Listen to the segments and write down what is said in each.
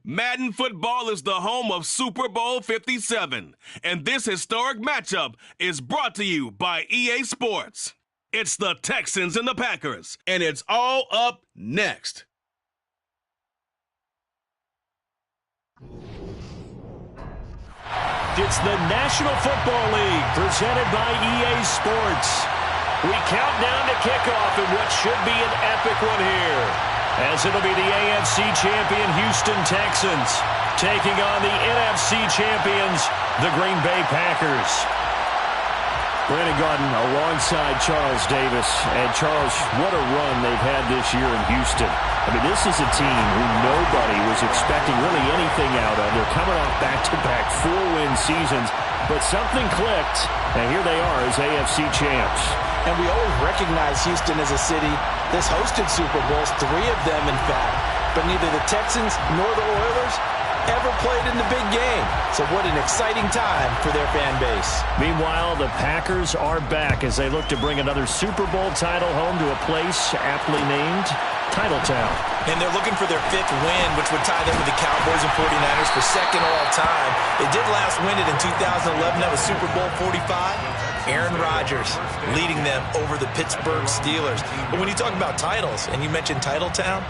Madden football is the home of Super Bowl 57, and this historic matchup is brought to you by EA Sports. It's the Texans and the Packers, and it's all up next. It's the National Football League presented by EA Sports. We count down to kickoff in what should be an epic one here, as it'll be the AFC champion Houston Texans taking on the NFC champions, the Green Bay Packers. Brandon Gaudin alongside Charles Davis. And Charles, what a run they've had this year in Houston. I mean, this is a team who nobody was expecting really anything out of. They're coming off back-to-back 4-win seasons, but something clicked, and here they are as AFC champs. And we always recognize Houston as a city that's hosted Super Bowls, 3 of them, in fact. But neither the Texans nor the Oilers ever played in the big game. So what an exciting time for their fan base. Meanwhile, the Packers are back as they look to bring another Super Bowl title home to a place aptly named Titletown. And they're looking for their 5th win, which would tie them with the Cowboys and 49ers for 2nd all-time. They did last win it in 2011. That was Super Bowl 45. Aaron Rodgers leading them over the Pittsburgh Steelers. But when you talk about titles, and you mentioned Titletown,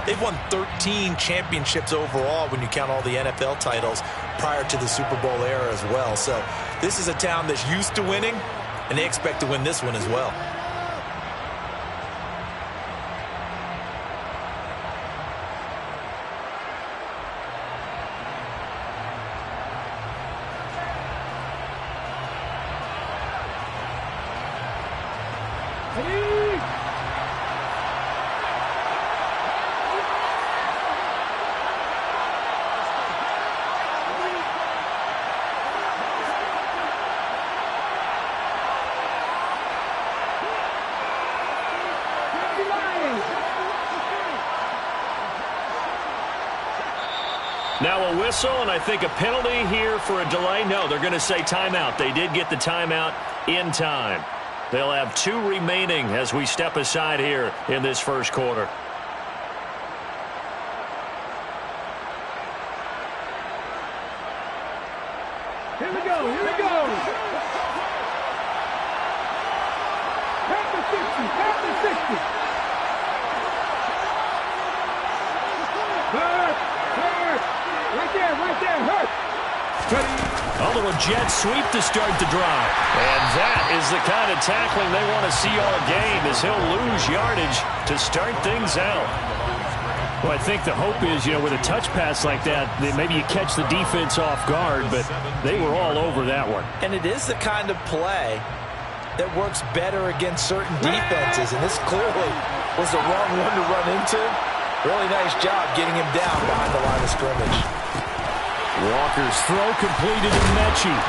they've won 13 championships overall when you count all the NFL titles prior to the Super Bowl era as well. So this is a town that's used to winning, and they expect to win this one as well. Now a whistle, and I think a penalty here for a delay. No, they're going to say timeout. They did get the timeout in time. They'll have 2 remaining as we step aside here in this first quarter. Here we go, here we go. Tap the 60, tap the 60. Right there, hurt. A little jet sweep to start the drive. And that is the kind of tackling they want to see all game, as he'll lose yardage to start things out. Well, I think the hope is, with a touch pass like that, that maybe you catch the defense off guard, but they were all over that one. And it is the kind of play that works better against certain defenses, and this clearly was the wrong one to run into. Really nice job getting him down behind the line of scrimmage. Walker's throw completed to Mechie.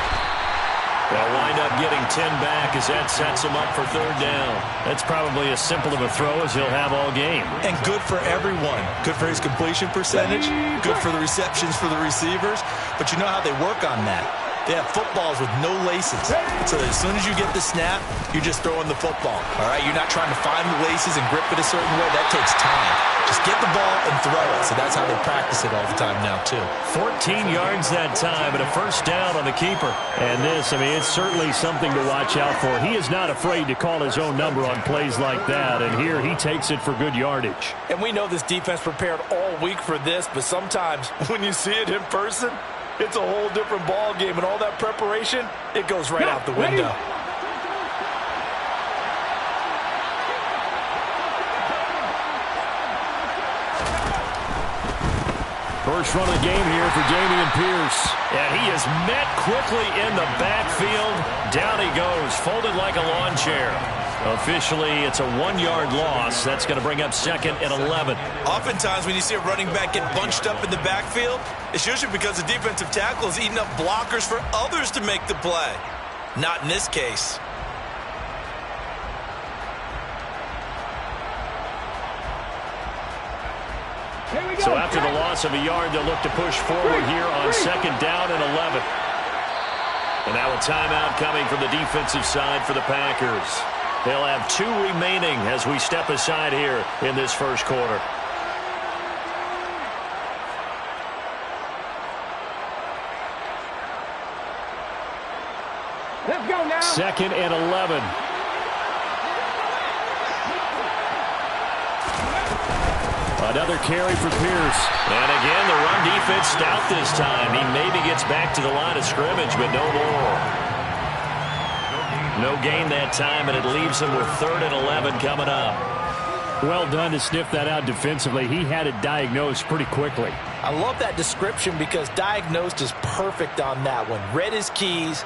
They'll wind up getting 10 back as that sets him up for 3rd down. That's probably as simple of a throw as he'll have all game. And good for everyone. Good for his completion percentage. Good for the receptions for the receivers. But you know how they work on that. They have footballs with no laces. So that as soon as you get the snap, you're just throwing the football. All right? You're not trying to find the laces and grip it a certain way. That takes time. Just get the ball and throw it. So that's how they practice it all the time now, too. 14 yards that time, and a 1st down on the keeper. And this, it's certainly something to watch out for. He is not afraid to call his own number on plays like that, and here he takes it for good yardage. And we know this defense prepared all week for this, but sometimes when you see it in person, it's a whole different ball game, and all that preparation, it goes right out the window. First run of the game here for Dameon Pierce. And he is met quickly in the backfield. Down he goes, folded like a lawn chair. Officially, it's a 1-yard loss. That's going to bring up 2nd and 11. Oftentimes, when you see a running back get bunched up in the backfield, it's usually because the defensive tackle is eating up blockers for others to make the play. Not in this case. So after the loss of a yard, they'll look to push forward here on 2nd down and 11. And now a timeout coming from the defensive side for the Packers. They'll have 2 remaining as we step aside here in this first quarter. 2nd and 11. Another carry for Pierce. And again, the run defense stout this time. He maybe gets back to the line of scrimmage, but no more. No gain that time, and it leaves him with 3rd and 11 coming up. Well done to sniff that out defensively. He had it diagnosed pretty quickly. I love that description because diagnosed is perfect on that one. Read his keys,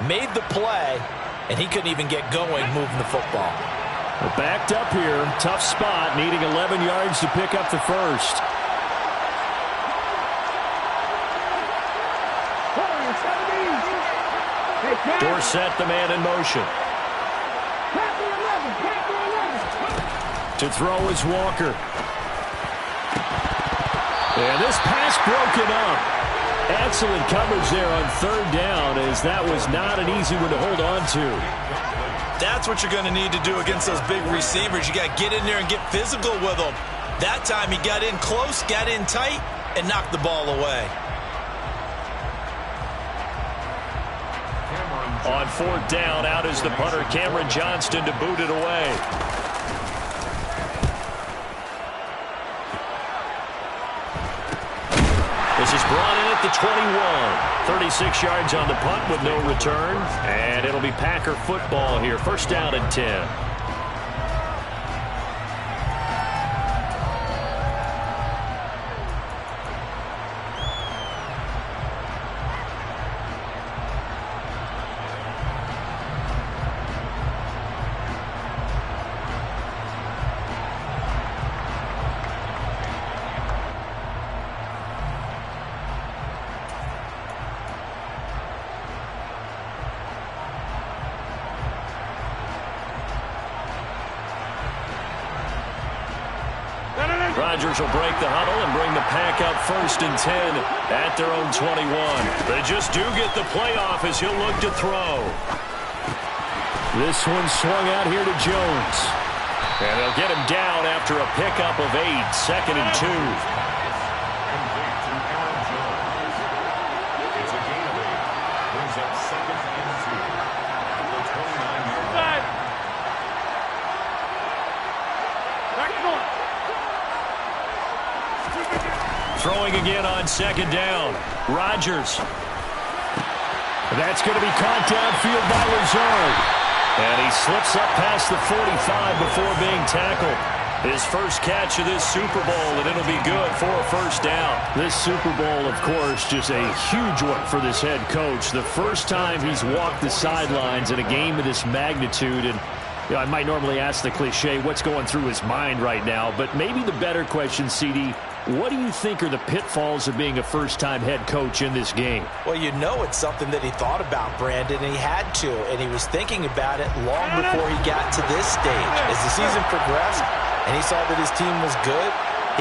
made the play, and he couldn't even get going moving the football. We're backed up here. Tough spot, needing 11 yards to pick up the first. Dorsett, the man in motion. To throw is Walker. And this pass broken up. Excellent coverage there on 3rd down, as that was not an easy one to hold on to. That's what you're going to need to do against those big receivers. You got to get in there and get physical with them. That time he got in close, got in tight, and knocked the ball away. On 4th down, out is the punter, Cameron Johnston, to boot it away. This is brought in at the 21. 36 yards on the punt with no return. And it'll be Packer football here. 1st down and 10. Rodgers will break the huddle and bring the Pack up 1st and 10 at their own 21. They just do get the playoff as he'll look to throw. This one swung out here to Jones. And they'll get him down after a pickup of 8, 2nd and 2. Throwing again on 2nd down. Rodgers. That's going to be caught downfield by Lazard. And he slips up past the 45 before being tackled. His first catch of this Super Bowl, and it'll be good for a 1st down. This Super Bowl, of course, just a huge one for this head coach. The first time he's walked the sidelines in a game of this magnitude. And you know, I might normally ask the cliche, what's going through his mind right now? But maybe the better question, CD, what do you think are the pitfalls of being a first-time head coach in this game? Well, you know it's something that he thought about, Brandon, and he had to, and he was thinking about it long before he got to this stage. As the season progressed and he saw that his team was good,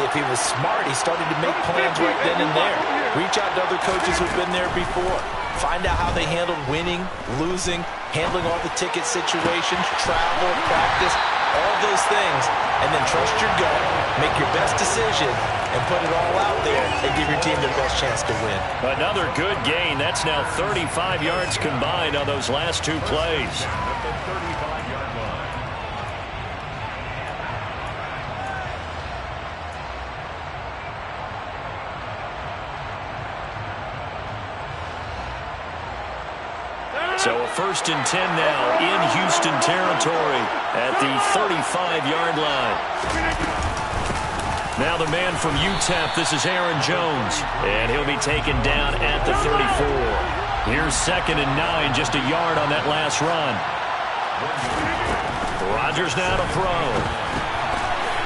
if he was smart, he started to make plans right then and there. Reach out to other coaches who've been there before. Find out how they handled winning, losing, handling all the ticket situations, travel, practice, all those things, and then trust your gut, make your best decision, and put it all out there and give your team their best chance to win. Another good gain. That's now 35 yards combined on those last 2 plays. So a 1st and 10 now in Houston territory at the 35-yard line. Now the man from UTEP, this is Aaron Jones, and he'll be taken down at the 34. Here's 2nd and 9, just a yard on that last run. Rodgers now to throw.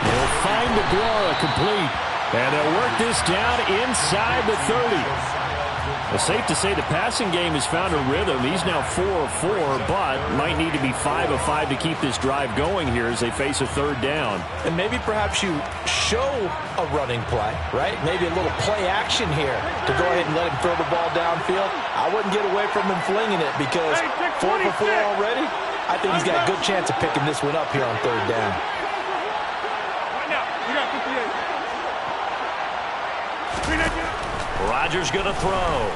He'll find DeGuara complete, and they'll work this down inside the 30. It's safe to say the passing game has found a rhythm. He's now 4 of 4, but might need to be 5 of 5 to keep this drive going here as they face a 3rd down. And maybe perhaps you show a running play, right? Maybe a little play action here to go ahead and let him throw the ball downfield. I wouldn't get away from him flinging it because 4 for 4 already, I think he's got a good chance of picking this one up here on 3rd down. Rodgers going to throw.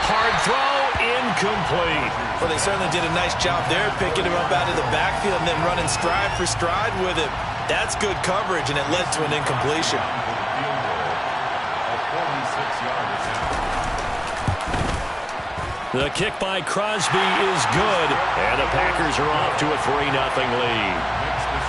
Hard throw incomplete. Well, they certainly did a nice job there, picking him up out of the backfield and then running stride for stride with him. That's good coverage, and it led to an incompletion. The kick by Crosby is good, and the Packers are off to a 3-0 lead.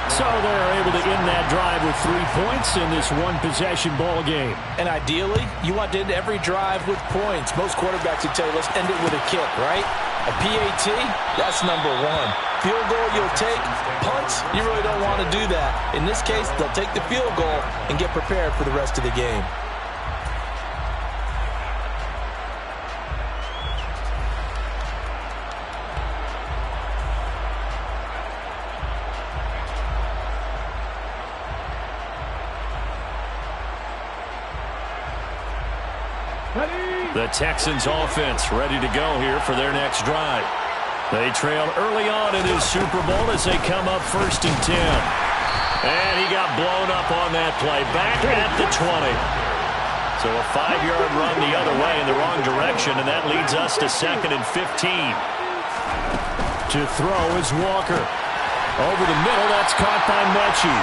So they're able to end that drive with 3 points in this one-possession ball game. And ideally, you want to end every drive with points. Most quarterbacks would tell you, let's end it with a kick, right? A PAT, that's number one. Field goal you'll take. Punts, you really don't want to do that. In this case, they'll take the field goal and get prepared for the rest of the game. The Texans offense ready to go here for their next drive. They trailed early on in this Super Bowl as they come up 1st and 10. And he got blown up on that play. Back at the 20. So a 5-yard run the other way in the wrong direction, and that leads us to 2nd and 15. To throw is Walker. Over the middle, that's caught by Mechie.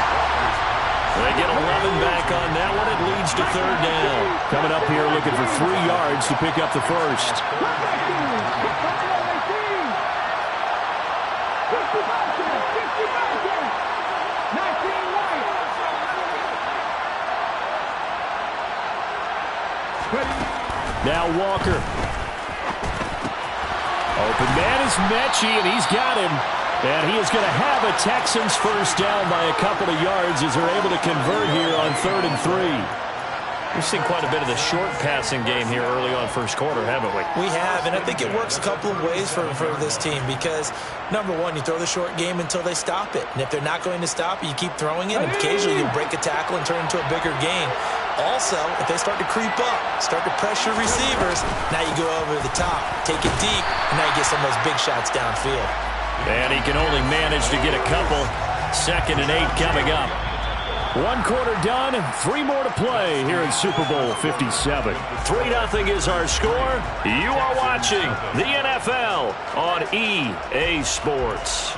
They get 11 back on that one. It leads to 3rd down. Coming up here looking for 3 yards to pick up the first. Now Walker. Open man is Mechie, and he's got him. And he is going to have a Texans first down by a couple of yards as they're able to convert here on 3rd and 3. We've seen quite a bit of the short passing game here early on first quarter, haven't we? We have, and I think it works a couple of ways for this team because, number one, you throw the short game until they stop it. And if they're not going to stop it, you keep throwing it, and occasionally you'll break a tackle and turn into a bigger gain. Also, if they start to creep up, start to pressure receivers, now you go over the top, take it deep, and now you get some of those big shots downfield. And he can only manage to get a couple. 2nd and 8 coming up. 1 quarter done, 3 more to play here in Super Bowl 57. 3-0 is our score. You are watching the NFL on EA Sports.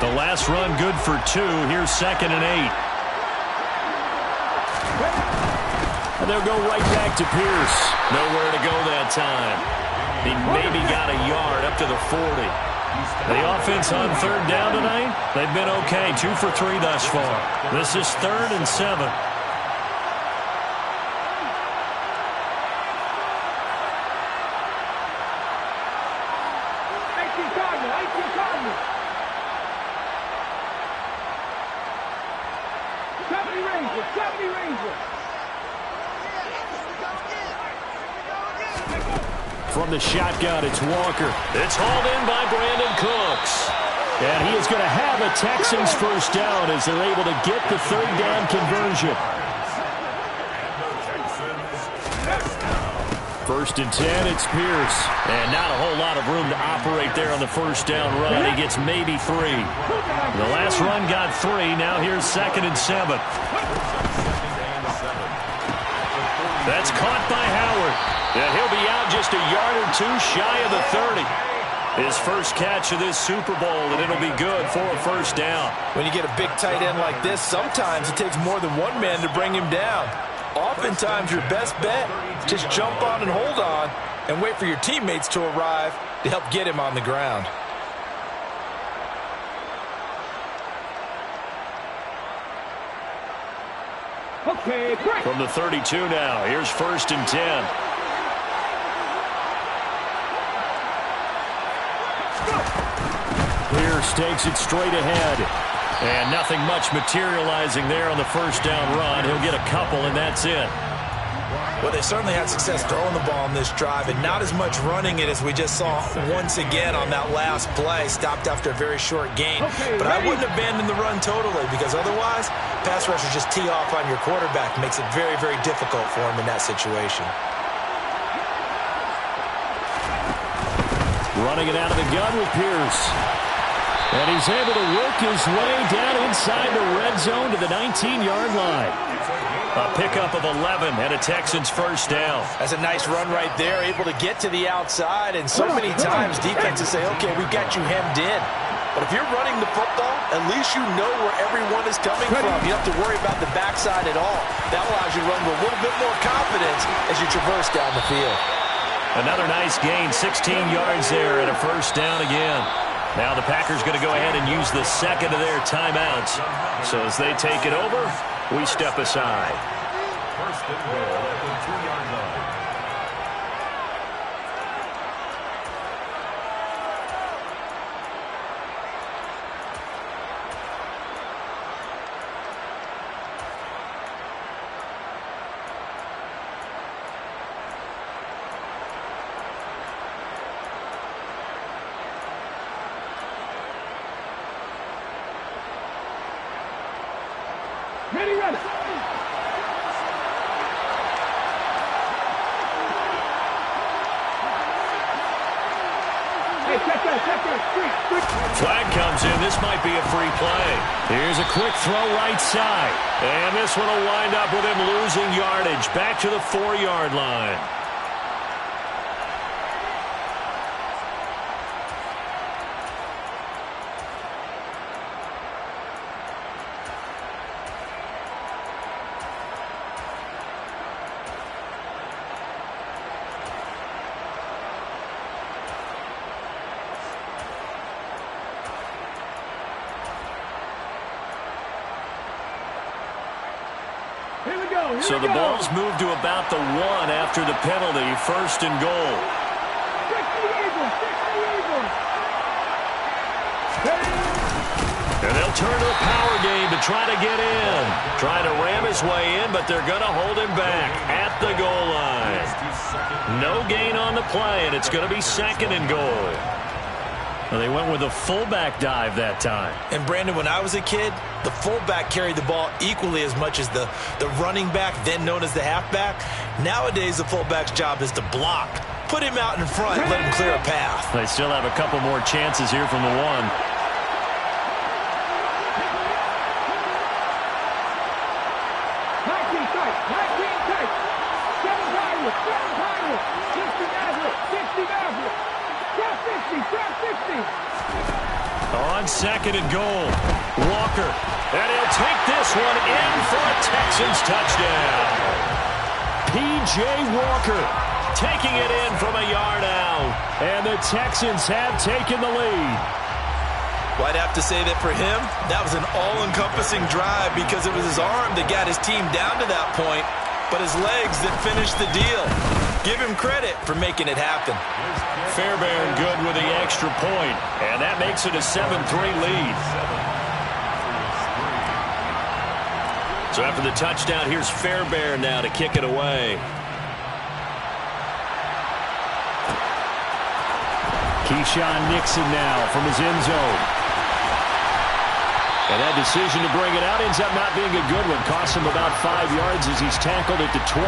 The last run good for 2. Here's 2nd and 8. And they'll go right back to Pierce. Nowhere to go that time. He maybe got a yard up to the 40. The offense on 3rd down tonight, they've been okay. 2 for 3 thus far. This is 3rd and 7. From the shotgun, it's Walker. It's hauled in by Brandon Cooks. And he is going to have a Texans first down as they're able to get the 3rd down conversion. 1st and 10, it's Pierce. And not a whole lot of room to operate there on the first down run. He gets maybe 3. The last run got 3. Now here's 2nd and 7. That's caught by Howard. And he'll be out just a yard or 2 shy of the 30. His first catch of this Super Bowl, and it'll be good for a first down. When you get a big tight end like this, sometimes it takes more than one man to bring him down. Oftentimes, your best bet, just jump on and hold on and wait for your teammates to arrive to help get him on the ground. Okay, great. From the 32 now, here's 1st and 10. Pierce takes it straight ahead. And nothing much materializing there on the first down run. He'll get a couple, and that's it. Well, they certainly had success throwing the ball in this drive, and not as much running it as we just saw once again on that last play. Stopped after a very short gain. But I wouldn't abandon the run totally, because otherwise, pass rushers just tee off on your quarterback. Makes it very, very difficult for him in that situation. Running it out of the gun with Pierce. And he's able to work his way down inside the red zone to the 19-yard line. A pickup of 11 and a Texans first down. That's a nice run right there, able to get to the outside. And so many times defenses say, okay, we've got you hemmed in. But if you're running the football, at least you know where everyone is coming from. You don't have to worry about the backside at all. That allows you to run with a little bit more confidence as you traverse down the field. Another nice gain, 16 yards there and a first down again. Now the Packers going to go ahead and use the second of their timeouts. So as they take it over, we step aside. First and goal at the 2-yard line. Ready, ready. Hey, check that. Flag comes in. This might be a free play. Here's a quick throw right side. And this one will wind up with him losing yardage. Back to the 4-yard line. So the ball's moved to about the 1 after the penalty, first and goal. And they'll turn to the power game to try to get in. Trying to ram his way in, but they're going to hold him back at the goal line. No gain on the play, and it's going to be second and goal. Well, they went with a fullback dive that time. And, Brandon, when I was a kid, the fullback carried the ball equally as much as the running back, then known as the halfback. Nowadays, the fullback's job is to block. Put him out in front and let him clear a path. They still have a couple more chances here from the 1. On second and goal, Walker, and he'll take this one in for a Texans touchdown. P.J. Walker taking it in from a yard out, and the Texans have taken the lead. Well, I'd have to say that for him, that was an all-encompassing drive because it was his arm that got his team down to that point, but his legs that finished the deal. Give him credit for making it happen. Fairbairn good with the extra point, and that makes it a 7-3 lead. So after the touchdown, here's Fairbairn now to kick it away. Keyshawn Nixon now from his end zone. And that decision to bring it out ends up not being a good one. Costs him about 5 yards as he's tackled at the 20.